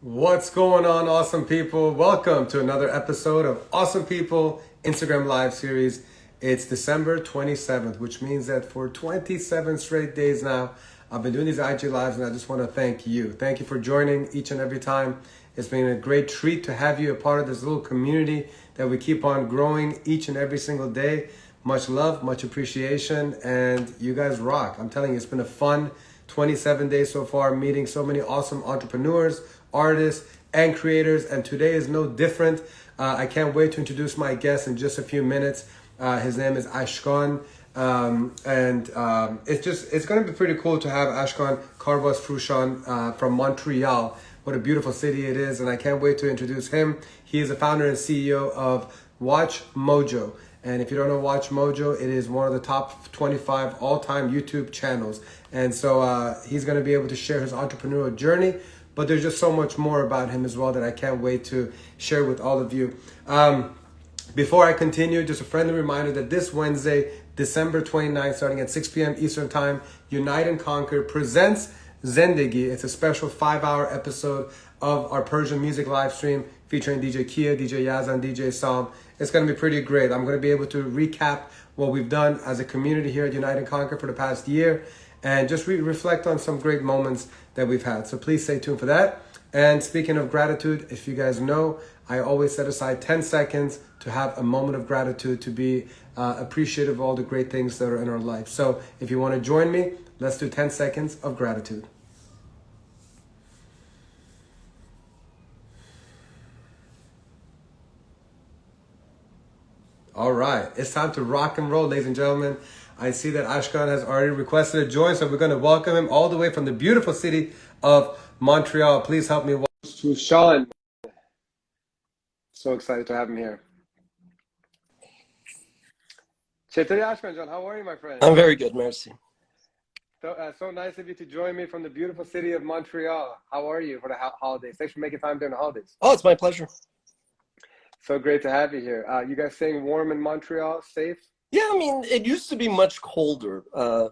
What's going on, awesome people? Welcome to another episode of Awesome People Instagram Live series. It's December 27th, which means that for 27 straight days now, I've been doing these IG Lives, and I just want to thank you. Thank you for joining each and every time. It's been a great treat to have you a part of this little community that we keep on growing each and every single day. Much love, much appreciation, and you guys rock. I'm telling you, it's been a fun 27 days so far, meeting so many awesome entrepreneurs, artists, and creators, and today is no different. I can't wait to introduce my guest in just a few minutes. His name is Ashkan, it's going to be pretty cool to have Ashkan Karbasfrooshan from Montreal. What a beautiful city it is, and I can't wait to introduce him. He is the founder and CEO of WatchMojo. And if you don't know WatchMojo, it is one of the top 25 all-time YouTube channels. And so he's going to be able to share his entrepreneurial journey, but there's just so much more about him as well that I can't wait to share with all of you. Before I continue, just a friendly reminder that this Wednesday, December 29th, starting at 6 p.m. Eastern Time, Unite and Conquer presents Zendegi. It's a special 5-hour episode of our Persian music live stream featuring DJ Kia, DJ Yazan, DJ Sam. It's going to be pretty great. I'm going to be able to recap what we've done as a community here at Unite and Conquer for the past year and just reflect on some great moments that we've had. So please stay tuned for that. And speaking of gratitude, if you guys know, I always set aside 10 seconds to have a moment of gratitude, to be appreciative of all the great things that are in our life. So if you want to join me, let's do 10 seconds of gratitude. All right, it's time to rock and roll, ladies and gentlemen. I see that Ashkan has already requested a join, so we're going to welcome him all the way from the beautiful city of Montreal. Please help me welcome to Sean. So excited to have him here. Chetari Ashkan John, how are you, my friend? I'm very good, merci. So nice of you to join me from the beautiful city of Montreal. How are you for the holidays? Thanks for making time during the holidays. Oh, it's my pleasure. So great to have you here. You guys staying warm in Montreal, safe? Yeah, I mean, it used to be much colder.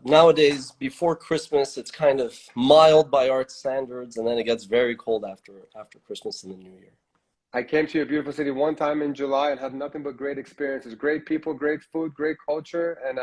Nowadays, before Christmas, it's kind of mild by our standards, and then it gets very cold after Christmas and the New Year. I came to your beautiful city one time in July and had nothing but great experiences. Great people, great food, great culture, and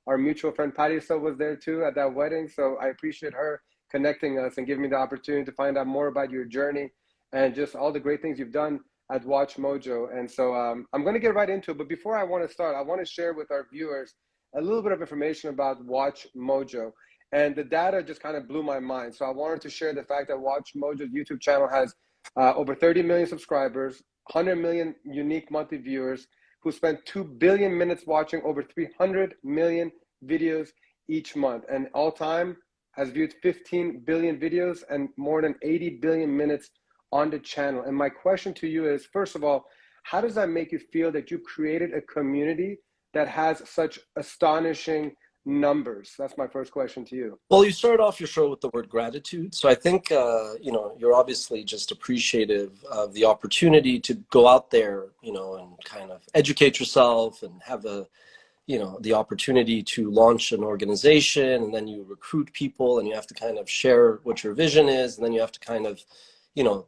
our mutual friend Patty still was there too at that wedding. So I appreciate her connecting us and giving me the opportunity to find out more about your journey and just all the great things you've done at WatchMojo. And so I'm going to get right into it. But before I want to start, I want to share with our viewers a little bit of information about WatchMojo. And the data just kind of blew my mind. So I wanted to share the fact that WatchMojo's YouTube channel has over 30 million subscribers, 100 million unique monthly viewers who spend 2 billion minutes watching over 300 million videos each month. And all time has viewed 15 billion videos and more than 80 billion minutes on the channel. And my question to you is, first of all, how does that make you feel that you created a community that has such astonishing numbers? That's my first question to you. Well, you started off your show with the word gratitude. So I think, you're obviously just appreciative of the opportunity to go out there, and kind of educate yourself and have the opportunity to launch an organization, and then you recruit people and you have to kind of share what your vision is. And then you have to kind of,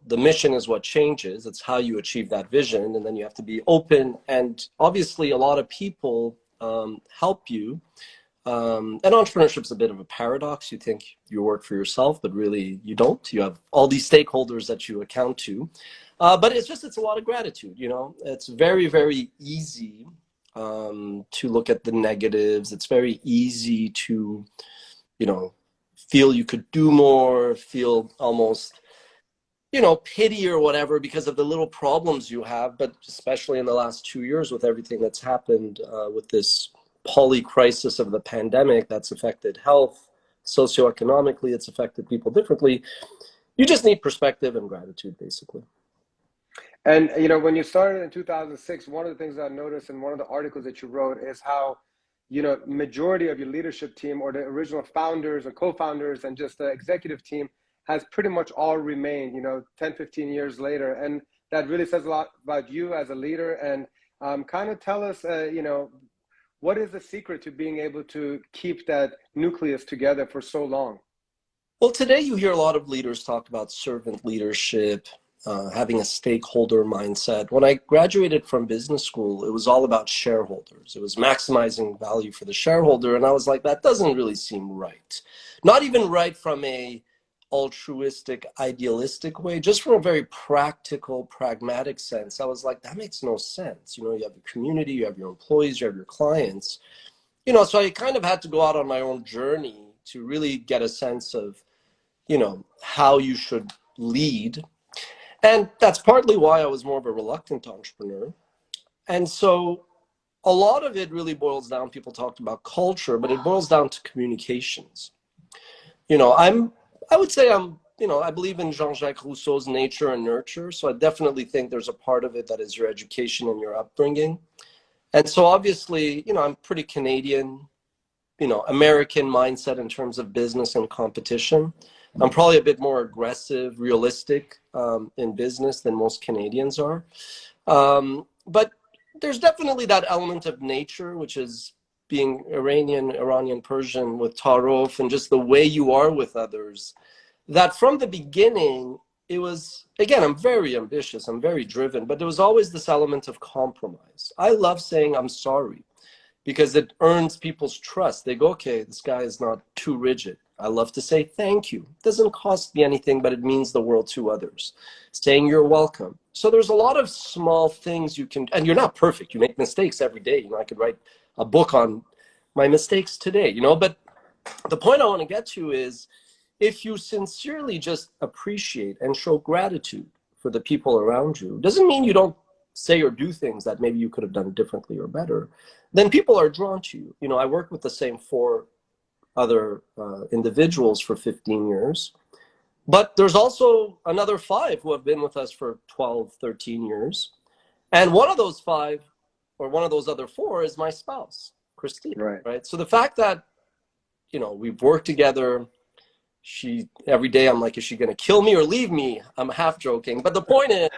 the mission is what changes. It's how you achieve that vision. And then you have to be open. And obviously a lot of people help you. And entrepreneurship's a bit of a paradox. You think you work for yourself, but really you don't. You have all these stakeholders that you account to. But it's a lot of gratitude, It's very, very easy to look at the negatives. It's very easy to, feel you could do more, feel almost, pity or whatever because of the little problems you have. But especially in the last 2 years with everything that's happened with this poly crisis of the pandemic that's affected health, socioeconomically, it's affected people differently. You just need perspective and gratitude, basically. And, when you started in 2006, one of the things I noticed in one of the articles that you wrote is how, majority of your leadership team or the original founders or co-founders and just the executive team has pretty much all remained, 10, 15 years later. And that really says a lot about you as a leader. And kind of tell us, what is the secret to being able to keep that nucleus together for so long? Well, today you hear a lot of leaders talk about servant leadership, having a stakeholder mindset. When I graduated from business school, it was all about shareholders. It was maximizing value for the shareholder. And I was like, that doesn't really seem right. Not even right from a altruistic, idealistic way, just from a very practical, pragmatic sense. I was like, that makes no sense. You know, you have your community, you have your employees, you have your clients. You know, so I kind of had to go out on my own journey to really get a sense of, you know, how you should lead. And that's partly why I was more of a reluctant entrepreneur. And so a lot of it really boils down, people talked about culture, but it boils down to communications. You know, I would say you know, I believe in Jean-Jacques Rousseau's nature and nurture. So I definitely think there's a part of it that is your education and your upbringing. And so obviously, you know, I'm pretty Canadian, you know, American mindset in terms of business and competition. I'm probably a bit more aggressive, realistic in business than most Canadians are. But there's definitely that element of nature, which is being Iranian Persian with Taruf and just the way you are with others, that from the beginning, it was, again, I'm very ambitious, I'm very driven, but there was always this element of compromise. I love saying I'm sorry because it earns people's trust. They go, okay, this guy is not too rigid. I love to say thank you. It doesn't cost me anything, but it means the world to others. Saying you're welcome. So there's a lot of small things you can, and you're not perfect. You make mistakes every day. You know, I could write a book on my mistakes today, you know, but the point I want to get to is if you sincerely just appreciate and show gratitude for the people around you, doesn't mean you don't say or do things that maybe you could have done differently or better, then people are drawn to you. You know, I worked with the same 4 other individuals for 15 years, but there's also another 5 who have been with us for 12, 13 years. And one of those 5, or one of those other 4, is my spouse, Christine, right? So the fact that, you know, we've worked together, every day I'm like, is she going to kill me or leave me? I'm half joking. But the point is,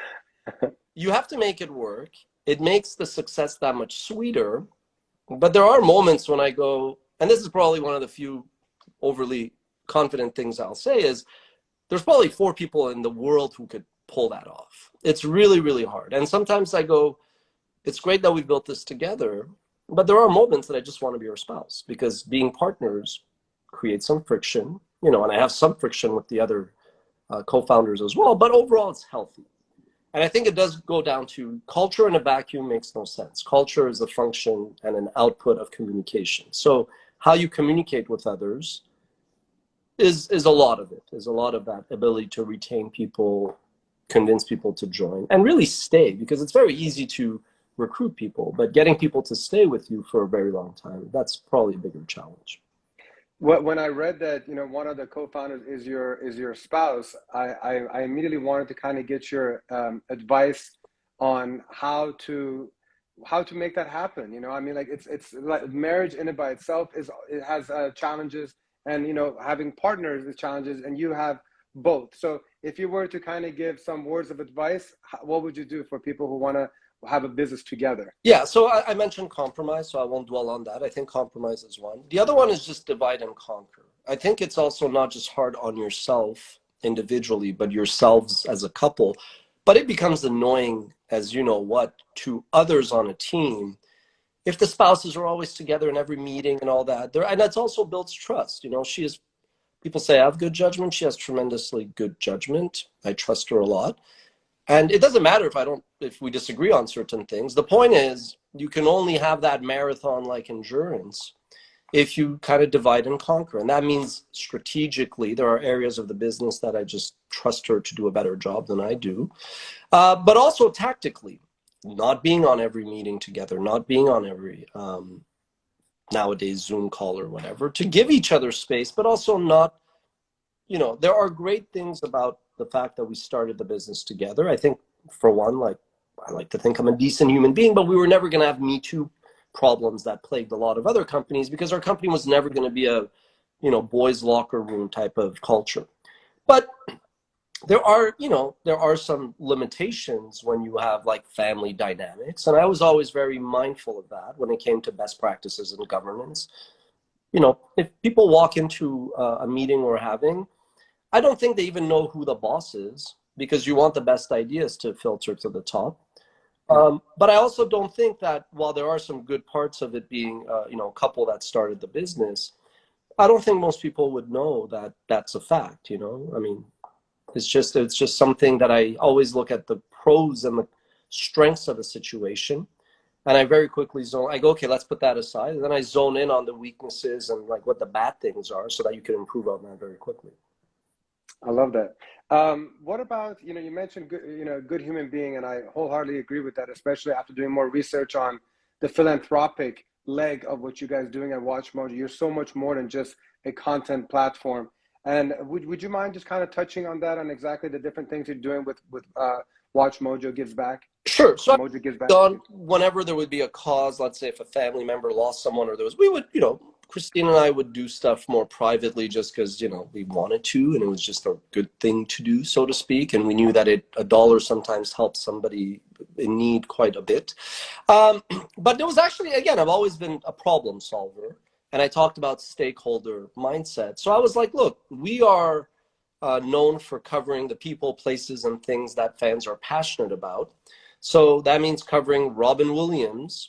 you have to make it work. It makes the success that much sweeter. But there are moments when I go, and this is probably one of the few overly confident things I'll say, is there's probably 4 people in the world who could pull that off. It's really, really hard. And sometimes I go, it's great that we built this together, but there are moments that I just want to be your spouse, because being partners creates some friction, you know, and I have some friction with the other co-founders as well, but overall it's healthy. And I think it does go down to culture in a vacuum makes no sense. Culture is a function and an output of communication. So how you communicate with others is a lot of it, is a lot of that ability to retain people, convince people to join, and really stay, because it's very easy to recruit people, but getting people to stay with you for a very long time, that's probably a bigger challenge. When I read that, you know, one of the co-founders is your spouse, I immediately wanted to kind of get your advice on how to make that happen. You know, I mean, like it's like marriage in and by itself it has challenges, and you know, having partners is challenges, and you have both. So if you were to kind of give some words of advice, what would you do for people who want to have a business together? Yeah, so I mentioned compromise, so I won't dwell on that. I think compromise is one. The other one is just divide and conquer. I think it's also not just hard on yourself individually, but yourselves as a couple. But it becomes annoying, as you know what, to others on a team if the spouses are always together in every meeting and all that. And that's also builds trust. You know, people say I have good judgment. She has tremendously good judgment. I trust her a lot. And it doesn't matter if we disagree on certain things. The point is, you can only have that marathon-like endurance if you kind of divide and conquer. And that means strategically, there are areas of the business that I just trust her to do a better job than I do. But also tactically, not being on every meeting together, not being on every nowadays Zoom call or whatever, to give each other space, but also not, you know, there are great things about the fact that we started the business together. I think, for one, like, I like to think I'm a decent human being, but we were never going to have Me Too problems that plagued a lot of other companies, because our company was never going to be a, you know, boys' locker room type of culture. But there are some limitations when you have like family dynamics. And I was always very mindful of that when it came to best practices and governance. You know, if people walk into a meeting we're having, I don't think they even know who the boss is, because you want the best ideas to filter to the top. But I also don't think that while there are some good parts of it being, you know, a couple that started the business, I don't think most people would know that that's a fact, you know? I mean, it's just something that I always look at the pros and the strengths of a situation. And I very quickly I go, okay, let's put that aside. And then I zone in on the weaknesses and like what the bad things are so that you can improve on that very quickly. I love that. What about, you know, you mentioned good, you know, good human being, and I wholeheartedly agree with that, especially after doing more research on the philanthropic leg of what you guys are doing at WatchMojo. You're so much more than just a content platform. And would you mind just kind of touching on that, on exactly the different things you're doing with WatchMojo Gives Back? Sure. So Mojo Gives Back. Whenever there would be a cause, let's say if a family member lost someone, or we would, you know, Christine and I would do stuff more privately just because, you know, we wanted to, and it was just a good thing to do, so to speak. And we knew that a dollar sometimes helps somebody in need quite a bit. But there was actually, again, I've always been a problem solver, and I talked about stakeholder mindset. So I was like, look, we are known for covering the people, places, and things that fans are passionate about. So that means covering Robin Williams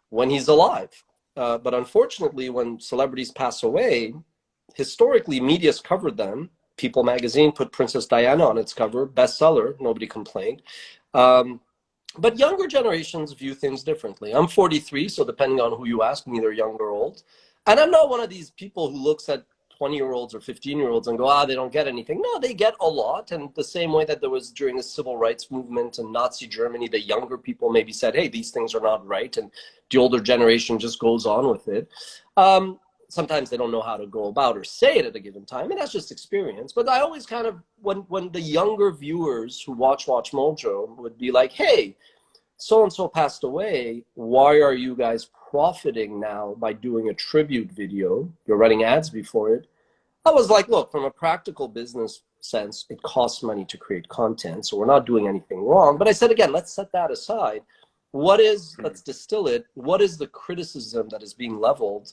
when he's alive. But unfortunately, when celebrities pass away, historically, media's covered them. People magazine put Princess Diana on its cover, bestseller, nobody complained. But younger generations view things differently. I'm 43, so depending on who you ask, I'm either young or old. And I'm not one of these people who looks at 20-year-olds or 15-year-olds and go, they don't get anything. No, they get a lot. And the same way that there was during the civil rights movement in Nazi Germany, the younger people maybe said, hey, these things are not right. And the older generation just goes on with it. Sometimes they don't know how to go about or say it at a given time. And that's just experience. But I always kind of, when the younger viewers who watch WatchMojo would be like, hey, so-and-so passed away, why are you guys profiting now by doing a tribute video? You're running ads before it. I was like, look, from a practical business sense, it costs money to create content, so we're not doing anything wrong. But I said, again, let's set that aside. Let's distill it. What is the criticism that is being leveled?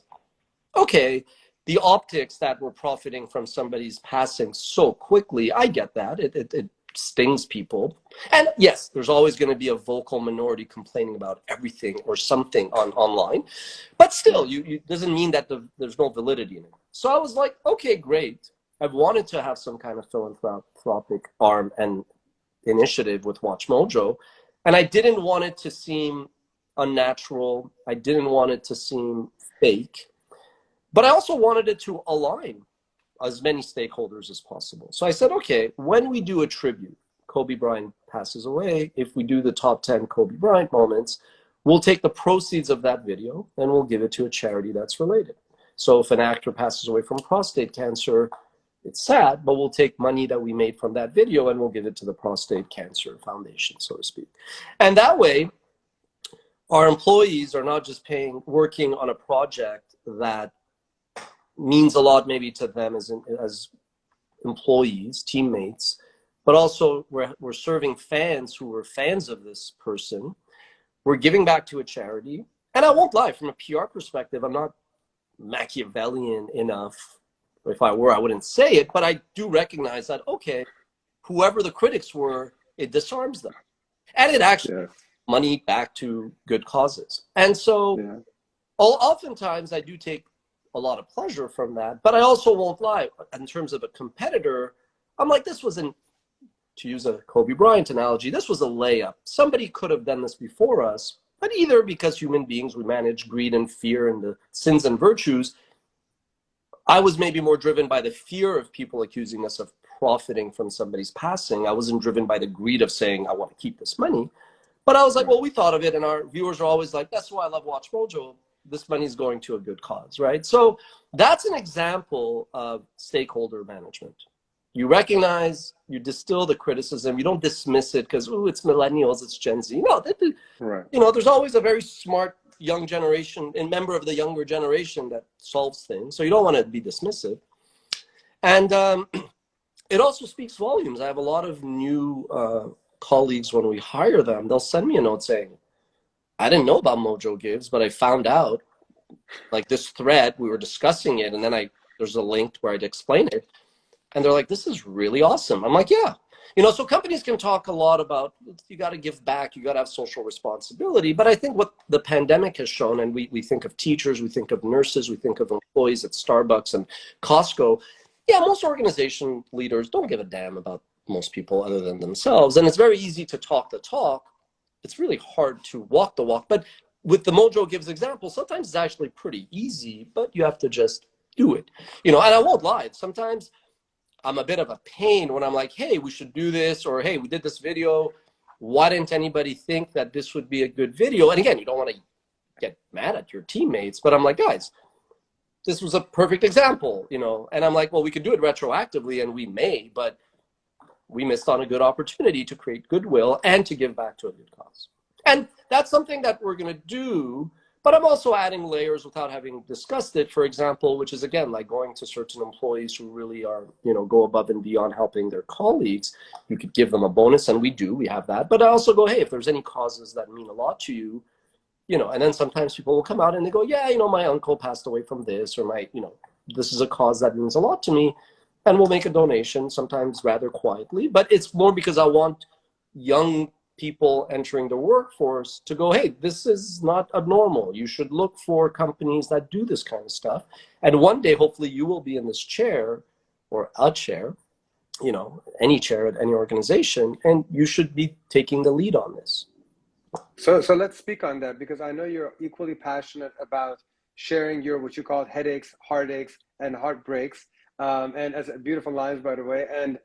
Okay, the optics that we're profiting from somebody's passing so quickly, I get that. It stings people. And yes, there's always going to be a vocal minority complaining about everything or something online. But still, you doesn't mean that there's no validity in it. So I was like, okay, great. I've wanted to have some kind of philanthropic arm and initiative with WatchMojo. And I didn't want it to seem unnatural. I didn't want it to seem fake. But I also wanted it to align as many stakeholders as possible. So I said, okay, when we do a tribute, Kobe Bryant passes away, if we do the top 10 Kobe Bryant moments, we'll take the proceeds of that video and we'll give it to a charity that's related. So if an actor passes away from prostate cancer, it's sad, but we'll take money that we made from that video and we'll give it to the Prostate Cancer Foundation, so to speak. And that way, our employees are not just working on a project that means a lot maybe to them as employees, teammates, but also we're serving fans who were fans of this person. We're giving back to a charity. And I won't lie, from a PR perspective, I'm not Machiavellian enough. If I were, I wouldn't say it, but I do recognize that, okay, whoever the critics were, it disarms them. And it actually money back to good causes. And so oftentimes I do take a lot of pleasure from that, but I also won't lie. In terms of a competitor, I'm like, this wasn't, to use a Kobe Bryant analogy, this was a layup. Somebody could have done this before us, but either because human beings, we manage greed and fear and the sins and virtues, I was maybe more driven by the fear of people accusing us of profiting from somebody's passing. I wasn't driven by the greed of saying, I want to keep this money. But I was like, well, we thought of it, and our viewers are always like, that's why I love WatchMojo. This money is going to a good cause, right? So that's an example of stakeholder management. You recognize, you distill the criticism, you don't dismiss it because, oh, it's millennials, it's Gen Z. No, you know, there's always a very smart young generation and member of the younger generation that solves things. So you don't want to be dismissive. And it also speaks volumes. I have a lot of new colleagues, when we hire them, they'll send me a note saying, I didn't know about Mojo Gives, but I found out, like, this thread, we were discussing it, and then there's a link where I'd explain it. And they're like, this is really awesome. I'm like, yeah. You know, so companies can talk a lot about, you got to give back, you got to have social responsibility. But I think what the pandemic has shown, and we think of teachers, we think of nurses, we think of employees at Starbucks and Costco. Yeah, most organization leaders don't give a damn about most people other than themselves. And it's very easy to talk the talk. It's really hard to walk the walk. But with the Mojo Gives example, sometimes it's actually pretty easy, but you have to just do it. You know, and I won't lie. Sometimes I'm a bit of a pain when I'm like, hey, we should do this, or hey, we did this video. Why didn't anybody think that this would be a good video? And again, you don't want to get mad at your teammates, but I'm like, guys, this was a perfect example, you know? And I'm like, well, we could do it retroactively, and we may, but we missed on a good opportunity to create goodwill and to give back to a good cause. And that's something that we're going to do. But I'm also adding layers without having discussed it, for example, which is, again, like going to certain employees who really are, you know, go above and beyond helping their colleagues. You could give them a bonus, and we do, we have that. But I also go, hey, if there's any causes that mean a lot to you, you know, and then sometimes people will come out and they go, yeah, you know, my uncle passed away from this, or my, you know, this is a cause that means a lot to me. And we'll make a donation, sometimes rather quietly. But it's more because I want young people entering the workforce to go, hey, this is not abnormal. You should look for companies that do this kind of stuff. And one day, hopefully, you will be in this chair, or a chair, you know, any chair at any organization, and you should be taking the lead on this. So let's speak on that, because I know you're equally passionate about sharing your, what you call headaches, heartaches, and heartbreaks. And as beautiful lines, by the way. And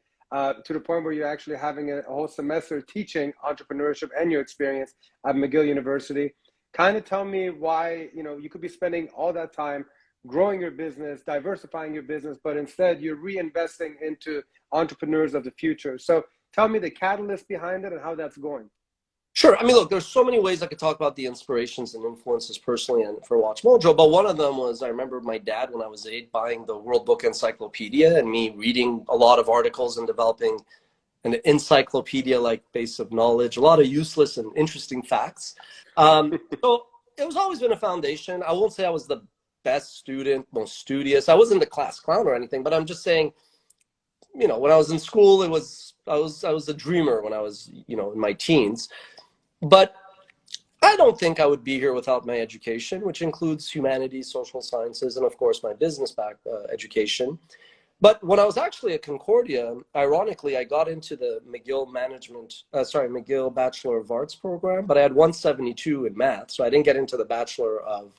to the point where you're actually having a whole semester teaching entrepreneurship and your experience at McGill University. Kind of tell me why, you know, you could be spending all that time growing your business, diversifying your business, but instead you're reinvesting into entrepreneurs of the future. So tell me the catalyst behind it and how that's going. Sure. I mean, look, there's so many ways I could talk about the inspirations and influences personally and for WatchMojo, but one of them was, I remember my dad when I was 8 buying the World Book Encyclopedia and me reading a lot of articles and developing an encyclopedia-like base of knowledge, a lot of useless and interesting facts. So it was always been a foundation. I won't say I was the best student, most studious. I wasn't the class clown or anything, but I'm just saying, you know, when I was in school, I was a dreamer when I was, you know, in my teens. But I don't think I would be here without my education, which includes humanities, social sciences, and of course my business education. But when I was actually at Concordia, ironically, I got into the McGill Bachelor of Arts program, but I had 172 in math, so I didn't get into the Bachelor of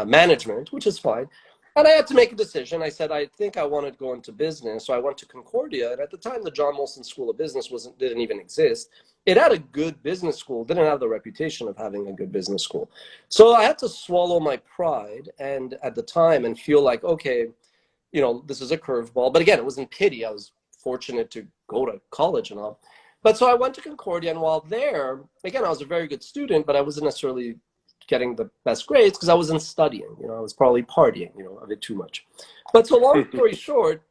Management, which is fine. And I had to make a decision. I said, I think I wanted to go into business. So I went to Concordia. And at the time, the John Molson School of Business didn't even exist. It had a good business school, didn't have the reputation of having a good business school. So I had to swallow my pride and at the time and feel like, okay, you know, this is a curveball. But again, it wasn't pity. I was fortunate to go to college and all. But so I went to Concordia. And while there, again, I was a very good student, but I wasn't necessarily getting the best grades because I wasn't studying. You know, I was probably partying, you know, a bit too much. But so long story short,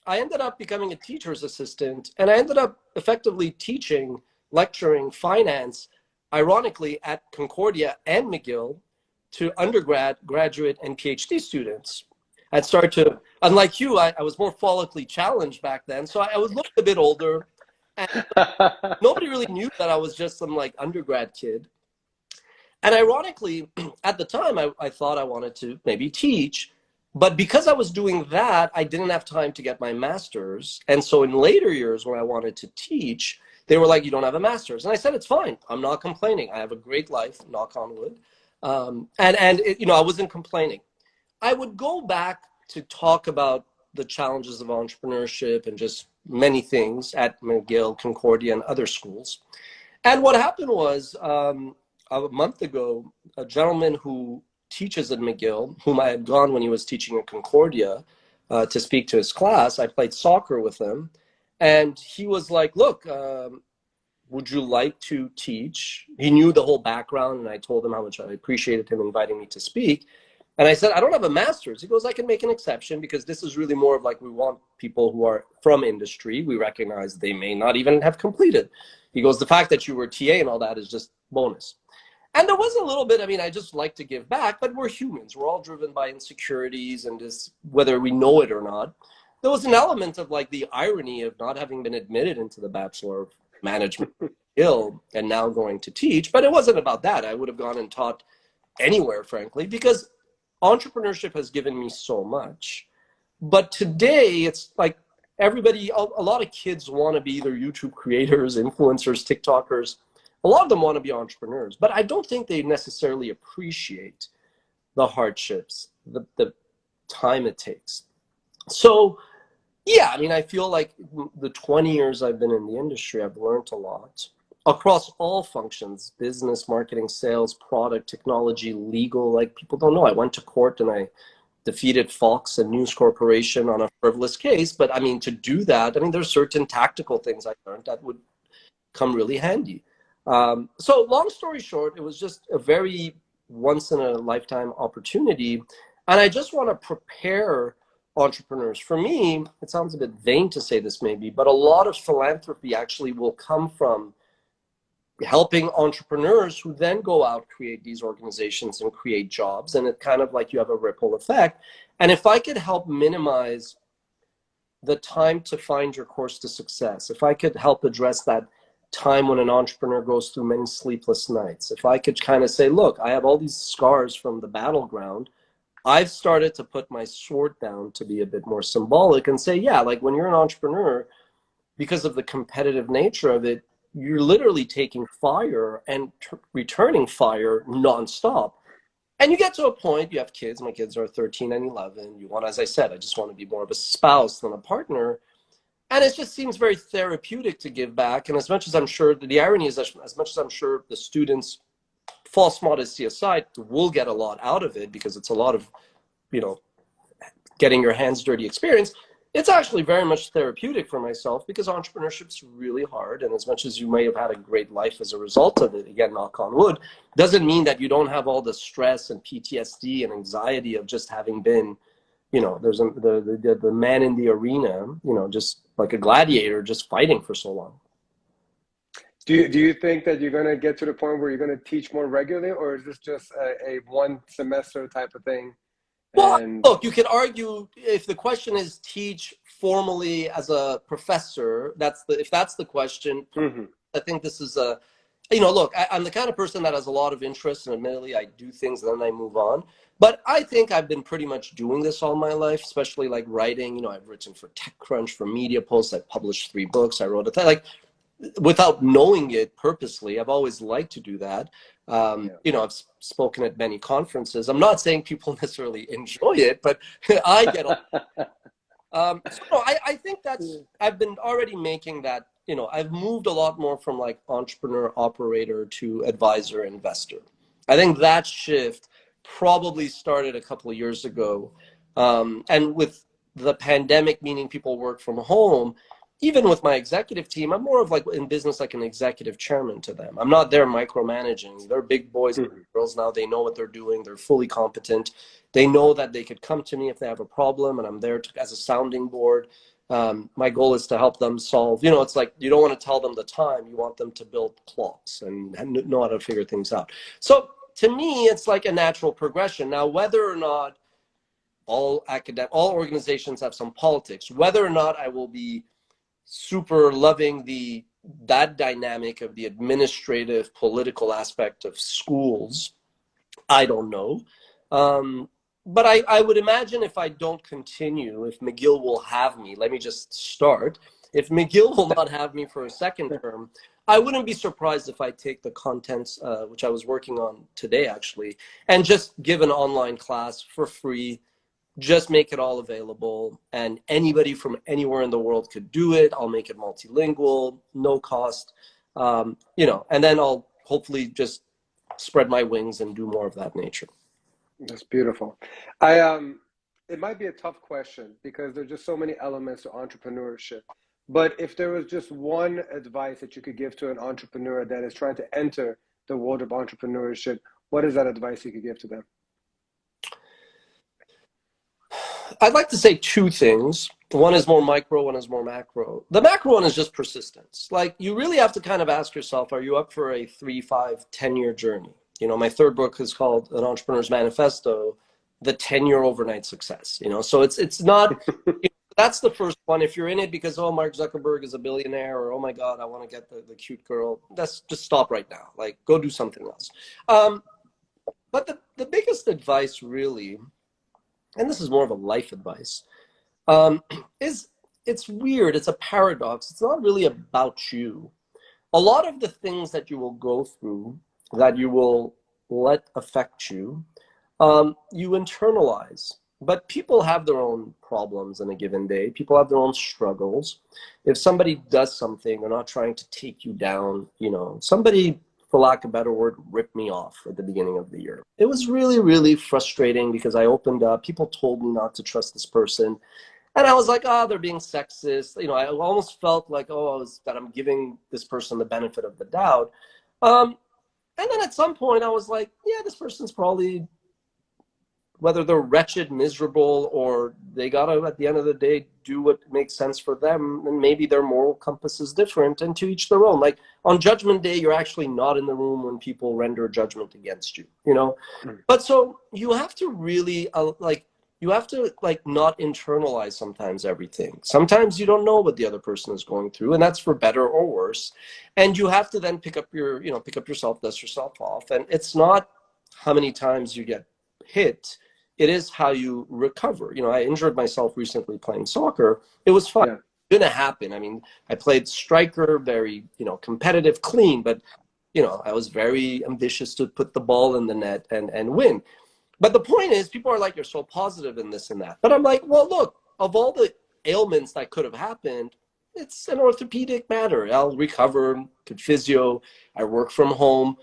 I ended up becoming a teacher's assistant, and I ended up effectively teaching, lecturing finance, ironically, at Concordia and McGill to undergrad, graduate, and PhD students. I'd started to, unlike you, I was more follically challenged back then. So I was looking a bit older, and nobody really knew that I was just some like undergrad kid. And ironically, at the time, I thought I wanted to maybe teach, but because I was doing that, I didn't have time to get my master's. And so in later years when I wanted to teach, they were like, you don't have a master's. And I said, it's fine. I'm not complaining. I have a great life, knock on wood. You know, I wasn't complaining. I would go back to talk about the challenges of entrepreneurship and just many things at McGill, Concordia, and other schools. And what happened was, a month ago, a gentleman who teaches at McGill, whom I had gone when he was teaching at Concordia to speak to his class, I played soccer with him, and he was like, look, would you like to teach? He knew the whole background, and I told him how much I appreciated him inviting me to speak. And I said, I don't have a master's. He goes, I can make an exception because this is really more of like, we want people who are from industry. We recognize they may not even have completed. He goes, the fact that you were TA and all that is just bonus. And there was a little bit, I mean, I just like to give back, but we're humans. We're all driven by insecurities and just whether we know it or not. there was an element of like the irony of not having been admitted into the Bachelor of Management Guild and now going to teach, but it wasn't about that. I would have gone and taught anywhere, frankly, because entrepreneurship has given me so much. But today it's like everybody, a lot of kids want to be either YouTube creators, influencers, TikTokers. A lot of them want to be entrepreneurs, but I don't think they necessarily appreciate the hardships, the time it takes. So yeah, I mean, I feel like the 20 years I've been in the industry, I've learned a lot across all functions: business, marketing, sales, product, technology, legal. Like, people don't know, I went to court and I defeated Fox and News Corporation on a frivolous case. But I mean, to do that, I mean, there's certain tactical things I learned that would come really handy. So long story short, it was just a very once in a lifetime opportunity. And I just want to prepare entrepreneurs. For me, it sounds a bit vain to say this maybe, but a lot of philanthropy actually will come from helping entrepreneurs who then go out, create these organizations and create jobs. And it's kind of like you have a ripple effect. And if I could help minimize the time to find your course to success, if I could help address that time when an entrepreneur goes through many sleepless nights, if I could kind of say, look, I have all these scars from the battleground, I've started to put my sword down to be a bit more symbolic and say, yeah, like when you're an entrepreneur, because of the competitive nature of it, you're literally taking fire and returning fire nonstop. And you get to a point, you have kids, my kids are 13 and 11. You want, as I said, I just want to be more of a spouse than a partner. And it just seems very therapeutic to give back. And as much as I'm sure, the irony is, as much as I'm sure the students, false modesty aside, will get a lot out of it because it's a lot of, you know, getting your hands dirty experience, it's actually very much therapeutic for myself because entrepreneurship's really hard. And as much as you may have had a great life as a result of it, again, knock on wood, doesn't mean that you don't have all the stress and PTSD and anxiety of just having been, you know, there's the man in the arena, you know, just like a gladiator, just fighting for so long. Do you think that you're going to get to the point where you're going to teach more regularly, or is this just a one semester type of thing? Well, look, you could argue if the question is teach formally as a professor, if that's the question, I think this is a, you know, look, I'm the kind of person that has a lot of interest, and admittedly I do things and then I move on. But I think I've been pretty much doing this all my life, especially like writing. You know, I've written for TechCrunch, for Media Post, I've published 3 books, I wrote like, without knowing it purposely, I've always liked to do that. You know, I've spoken at many conferences. I'm not saying people necessarily enjoy it, but I get so no, I think I've been already making that, you know, I've moved a lot more from like entrepreneur, operator to advisor, investor. I think that shift probably started a couple of years ago. And with the pandemic, meaning people work from home, even with my executive team, I'm more of like in business, like an executive chairman to them. I'm not there micromanaging. They're big boys and girls now. They know what they're doing. They're fully competent. They know that they could come to me if they have a problem, and I'm there as a sounding board. My goal is to help them solve, you know, it's like, you don't want to tell them the time. You want them to build clocks and know how to figure things out. So to me, it's like a natural progression. Now, whether or not all organizations have some politics, whether or not I will be super loving that dynamic of the administrative political aspect of schools, I don't know. But I would imagine if I don't continue, if McGill will have me, let me just start. If McGill will not have me for a second term, I wouldn't be surprised if I take the contents, which I was working on today actually, and just give an online class for free. Just make it all available, and anybody from anywhere in the world could do it. I'll make it multilingual, no cost, you know, and then I'll hopefully just spread my wings and do more of that nature. That's beautiful. It might be a tough question because there's just so many elements to entrepreneurship. But if there was just one advice that you could give to an entrepreneur that is trying to enter the world of entrepreneurship, what is that advice you could give to them? I'd like to say 2 things. One is more micro, one is more macro. The macro one is just persistence. Like, you really have to kind of ask yourself, are you up for a 3, 5, 10-year journey? You know, my 3rd book is called An Entrepreneur's Manifesto, the 10-year overnight success. You know, so it's not, that's the first one. If you're in it because, oh, Mark Zuckerberg is a billionaire, or oh my God, I want to get the cute girl, that's just stop right now. Like, go do something else. But the biggest advice really, and this is more of a life advice, is it's weird. It's a paradox. It's not really about you. A lot of the things that you will go through, that you will let affect you, you internalize. But people have their own problems in a given day. People have their own struggles. If somebody does something, they're not trying to take you down. You know, somebody, for lack of a better word, ripped me off at the beginning of the year. It was really, really frustrating because I opened up. People told me not to trust this person. And I was like, oh, they're being sexist. You know, I almost felt like, oh, that I'm giving this person the benefit of the doubt. And then at some point I was like, yeah, this person's probably, whether they're wretched, miserable, or they gotta, at the end of the day, do what makes sense for them, and maybe their moral compass is different, and to each their own. Like, on Judgment Day, you're actually not in the room when people render judgment against you, you know? But so you have to really, you have to not internalize sometimes everything. Sometimes you don't know what the other person is going through, and that's for better or worse. And you have to then pick up yourself, dust yourself off. And it's not how many times you get hit, it is how you recover. You know, I injured myself recently playing soccer. It was fun. Yeah. It didn't happen. I mean, I played striker, very, competitive, clean, but, I was very ambitious to put the ball in the net and win. But the point is, people are like, you're so positive in this and that. But I'm like, well, look, of all the ailments that could have happened, it's an orthopedic matter. I'll recover, could physio, I work from home.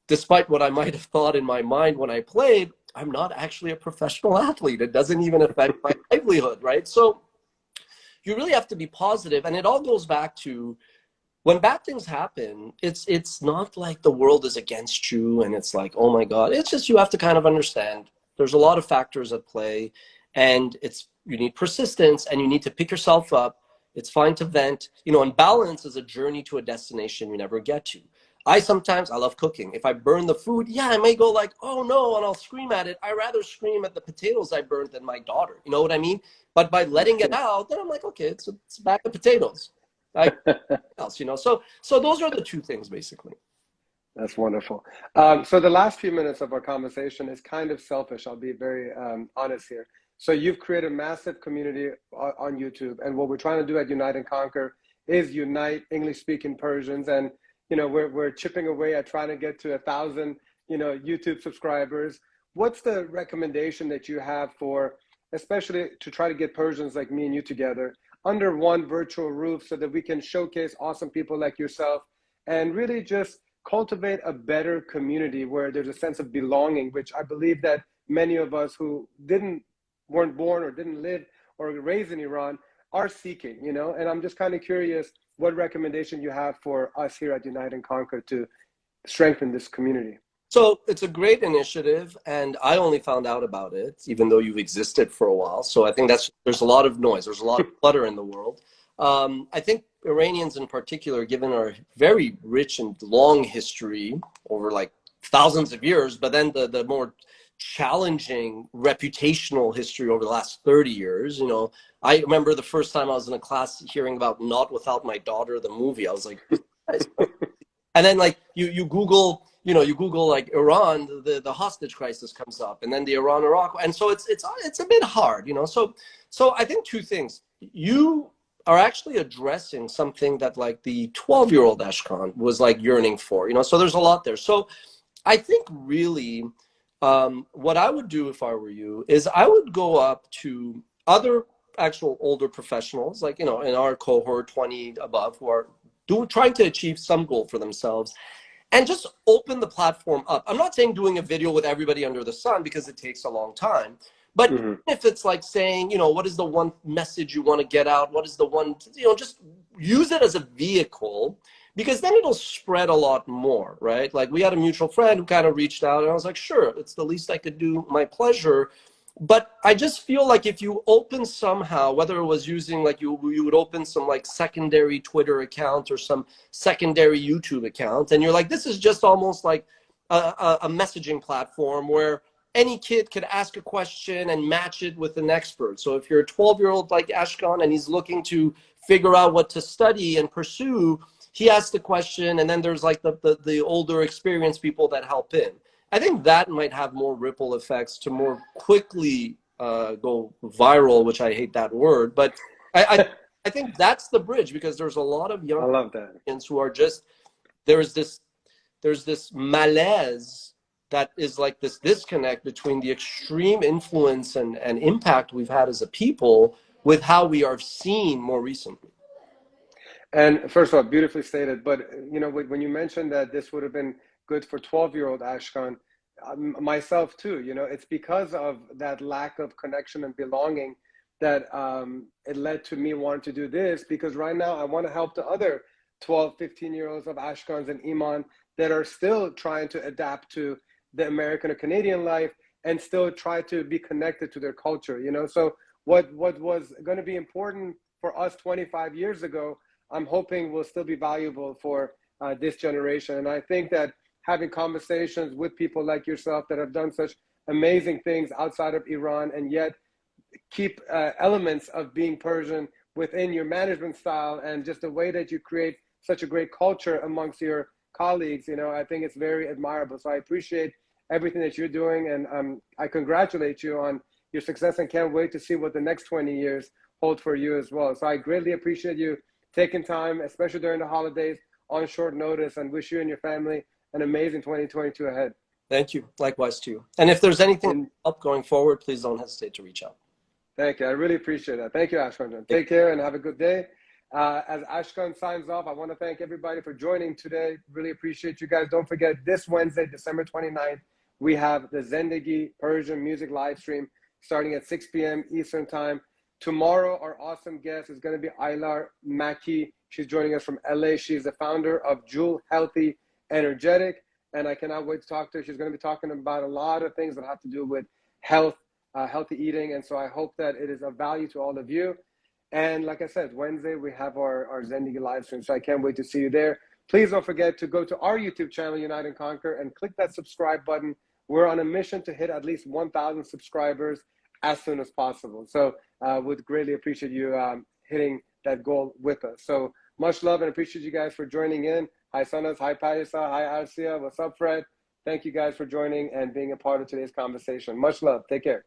Despite what I might have thought in my mind when I played, I'm not actually a professional athlete. It doesn't even affect my livelihood, right? So you really have to be positive. And it all goes back to, when bad things happen, it's not like the world is against you and it's like, oh my God. It's just, you have to kind of understand there's a lot of factors at play, and you need persistence, and you need to pick yourself up. It's fine to vent, and balance is a journey to a destination you never get to. I love cooking. If I burn the food, yeah, I may go like, oh no, and I'll scream at it. I rather scream at the potatoes I burned than my daughter. You know what I mean? But by letting it out, then I'm like, okay, it's a bag of potatoes. Else, so those are the two things basically. That's wonderful. So the last few minutes of our conversation is kind of selfish. I'll be very honest here. So you've created a massive community on YouTube, and what we're trying to do at Unite and Conquer is unite English-speaking Persians, and we're chipping away at trying to get to 1,000 YouTube subscribers. What's the recommendation that you have for, especially to try to get Persians like me and you together under one virtual roof, so that we can showcase awesome people like yourself and really just cultivate a better community where there's a sense of belonging, which I believe that many of us who weren't born or didn't live or raised in Iran are seeking, and I'm just kind of curious what recommendation you have for us here at Unite and Conquer to strengthen this community. So it's a great initiative, and I only found out about it, even though you've existed for a while. So I think there's a lot of noise. There's a lot of clutter in the world. I think Iranians in particular, given our very rich and long history over like thousands of years, but then the more challenging reputational history over the last 30 years, I remember the first time I was in a class hearing about Not Without My Daughter, the movie. I was like, and then like you Google, you Google like Iran, the hostage crisis comes up, and then the Iran-Iraq, and so it's a bit hard, So I think two things. You are actually addressing something that like the 12-year-old Ashkan was like yearning for, So there's a lot there. So I think really, what I would do if I were you is I would go up to other actual older professionals, like in our cohort 20 above, who are trying to achieve some goal for themselves, and just open the platform up. I'm not saying doing a video with everybody under the sun, because it takes a long time. But if it's like saying, what is the one message you want to get out? What is the one, just use it as a vehicle, because then it'll spread a lot more, right? Like we had a mutual friend who kind of reached out, and I was like, sure, it's the least I could do, my pleasure. But I just feel like if you open somehow, whether it was using like you would open some like secondary Twitter account or some secondary YouTube account, and you're like, this is just almost like a messaging platform where any kid could ask a question and match it with an expert. So if you're a 12-year-old like Ashkan and he's looking to figure out what to study and pursue, he asks the question, and then there's like the older experienced people that help him. I think that might have more ripple effects to more quickly go viral, which I hate that word, but I think that's the bridge, because there's a lot of young kids who are just, there's this malaise that is like this disconnect between the extreme influence and impact we've had as a people with how we are seen more recently. And first of all, beautifully stated. But, you know, when you mentioned that this would have been good for 12-year-old Ashkan, myself too, you know, it's because of that lack of connection and belonging that it led to me wanting to do this, because right now I want to help the other 12, 15-year-olds of Ashkans and Iman that are still trying to adapt to the American or Canadian life and still try to be connected to their culture, you know. So what was going to be important for us 25 years ago, I'm hoping will still be valuable for this generation. And I think that having conversations with people like yourself that have done such amazing things outside of Iran and yet keep elements of being Persian within your management style and just the way that you create such a great culture amongst your colleagues, you know, I think it's very admirable. So I appreciate everything that you're doing, and I congratulate you on your success and can't wait to see what the next 20 years hold for you as well. So I greatly appreciate you taking time, especially during the holidays, on short notice, and wish you and your family an amazing 2022 ahead. Thank you. Likewise to you. And if there's anything up going forward, please don't hesitate to reach out. Thank you. I really appreciate that. Thank you, Ashkan. Take care and have a good day. As Ashkan signs off, I want to thank everybody for joining today. Really appreciate you guys. Don't forget, this Wednesday, December 29th, we have the Zendegi Persian music live stream starting at 6 p.m. Eastern time. Tomorrow, our awesome guest is going to be Aylar Maki. She's joining us from LA. She's the founder of Jewel Healthy Energetic, and I cannot wait to talk to her. She's going to be talking about a lot of things that have to do with health, healthy eating, and so I hope that it is of value to all of you. And like I said, Wednesday, we have our Zendegi live stream, so I can't wait to see you there. Please don't forget to go to our YouTube channel, Unite and Conquer, and click that subscribe button. We're on a mission to hit at least 1,000 subscribers as soon as possible. So would greatly appreciate you hitting that goal with us. So much love and appreciate you guys for joining in. Hi, Sanas. Hi, Paisa. Hi, Arcia. What's up, Fred? Thank you guys for joining and being a part of today's conversation. Much love. Take care.